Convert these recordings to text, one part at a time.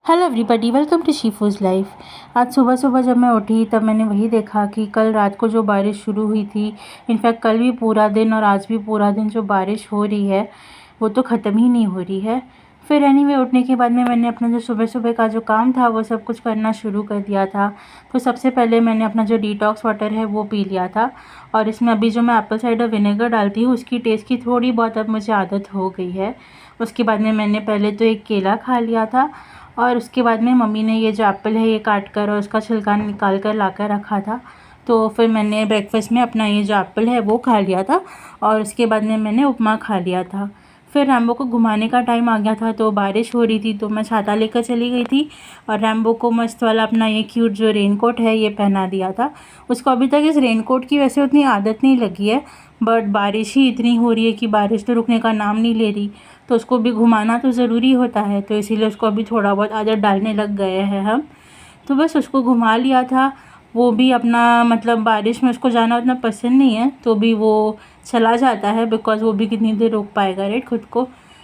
Hello everybody, welcome to शीफूज़ life. आज सुबह सुबह जब मैं उठी तब मैंने वही देखा कि कल रात को जो बारिश शुरू हुई थी, इनफैक्ट कल भी पूरा दिन और आज भी पूरा दिन जो बारिश हो रही है वो तो ख़त्म ही नहीं हो रही है। फिर एनीवे उठने के बाद में मैंने अपना जो सुबह सुबह का जो काम था वो सब कुछ करना शुरू कर दिया था। तो सबसे पहले मैंने अपना जो डिटॉक्स वाटर है वो पी लिया था, और इसमें अभी जो मैं एप्पल साइडर विनेगर डालती हूँ उसकी टेस्ट की थोड़ी बहुत अब मुझे आदत हो गई है। उसके बाद में मैंने पहले तो एक केला खा लिया था, और उसके बाद में मम्मी ने ये जो एप्पल है ये काट कर और उसका छिलका निकाल कर ला कर रखा था। तो फिर मैंने ब्रेकफास्ट में अपना ये जो एप्पल है वो खा लिया था, और उसके बाद में मैंने उपमा खा लिया था। फिर रैम्बो को घुमाने का टाइम आ गया था, तो बारिश हो रही थी तो मैं छाता लेकर चली गई थी, और रैम्बो को मस्त वाला अपना ये क्यूट जो रेनकोट है ये पहना दिया था। उसको अभी तक इस रेनकोट की वैसे उतनी आदत नहीं लगी है, बट बारिश ही इतनी हो रही है कि बारिश तो रुकने का नाम नहीं ले रही, तो उसको भी घुमाना तो ज़रूरी होता है, तो इसीलिए उसको अभी थोड़ा बहुत आदत डालने लग गए हैं हम। तो बस उसको घुमा लिया था। वो भी अपना मतलब बारिश में उसको जाना उतना पसंद नहीं है, तो भी वो चला जाता है, बिकॉज़ वो भी कितनी देर रोक पाएगा राइट खुद को।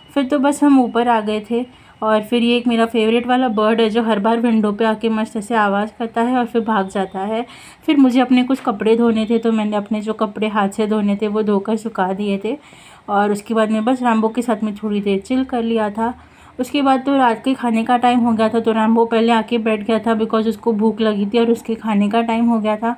फिर तो बस हम ऊपर आ गए थे, और फिर ये एक मेरा फेवरेट वाला बर्ड है जो हर बार विंडो पे आके मस्त ऐसे आवाज़ करता है और फिर भाग जाता है। फिर मुझे अपने कुछ कपड़े धोने थे, तो मैंने अपने जो कपड़े हाथ से धोने थे वो धोकर सुखा दिए थे, और उसके बाद में बस रैम्बो के साथ में थोड़ी देर चिल कर लिया था। उसके बाद तो रात के खाने का टाइम हो गया था, तो रैम्बो पहले आके बैठ गया था बिकॉज़ उसको भूख लगी थी और उसके खाने का टाइम हो गया था।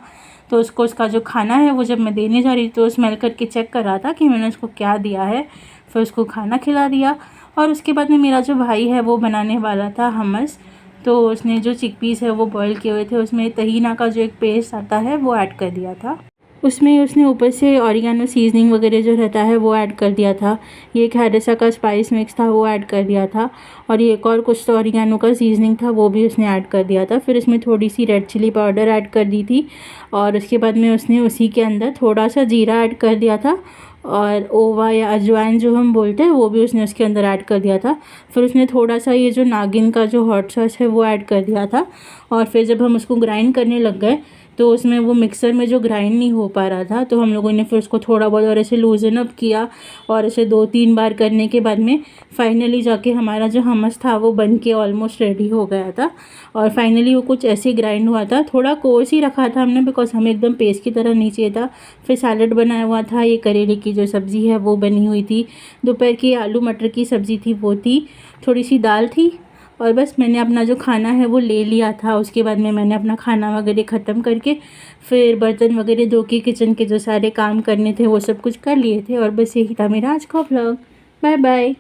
तो उसको उसका जो खाना है वो जब मैं देने जा रही थी तो स्मेल करके चेक कर रहा था कि मैंने उसको क्या दिया है। फिर उसको खाना खिला दिया, और उसके बाद में मेरा जो भाई है वो बनाने वाला था हमस। तो उसने जो चिकपीस है वो बॉईल किए हुए थे, उसमें तहीना का जो एक पेस्ट आता है वो ऐड कर दिया था। उसमें उसने ऊपर से ऑरिगेनो सीजनिंग वगैरह जो रहता है वो ऐड कर दिया था। ये एक हैरिसा का स्पाइस मिक्स था वो ऐड कर दिया था, और ये एक और कुछ तो ऑरिगेनो का सीजनिंग था वो भी उसने ऐड कर दिया था। फिर इसमें थोड़ी सी रेड चिली पाउडर ऐड कर दी थी, और उसके बाद में उसने उसी के अंदर थोड़ा सा जीरा ऐड कर दिया था, और ओवा या अजवाइन जो हम बोलते हैं वो भी उसने उसके अंदर ऐड कर दिया था। फिर उसने थोड़ा सा ये जो नागिन का जो हॉट सॉस है वो ऐड कर दिया था, और फिर जब हम उसको ग्राइंड करने लग गए तो उसमें वो मिक्सर में जो ग्राइंड नहीं हो पा रहा था, तो हम लोगों ने फिर उसको थोड़ा बहुत और ऐसे लूजन अप किया, और ऐसे 2-3 बार करने के बाद में फाइनली जाके हमारा जो हमस था वो बन के ऑलमोस्ट रेडी हो गया था। और फाइनली वो कुछ ऐसे ग्राइंड हुआ था, थोड़ा कोर्स ही रखा था हमने बिकॉज हमें एकदम पेस्ट की तरह नहीं चाहिए था। फिर सैलड बनाया हुआ था, ये करेले की जो सब्ज़ी है वो बनी हुई थी, दोपहर की आलू मटर की सब्ज़ी थी वो थी, थोड़ी सी दाल थी, और बस मैंने अपना जो खाना है वो ले लिया था। उसके बाद में मैंने अपना खाना वगैरह ख़त्म करके फिर बर्तन वगैरह धो के किचन के जो सारे काम करने थे वो सब कुछ कर लिए थे, और बस यही था मेरा आज का व्लॉग। Bye bye.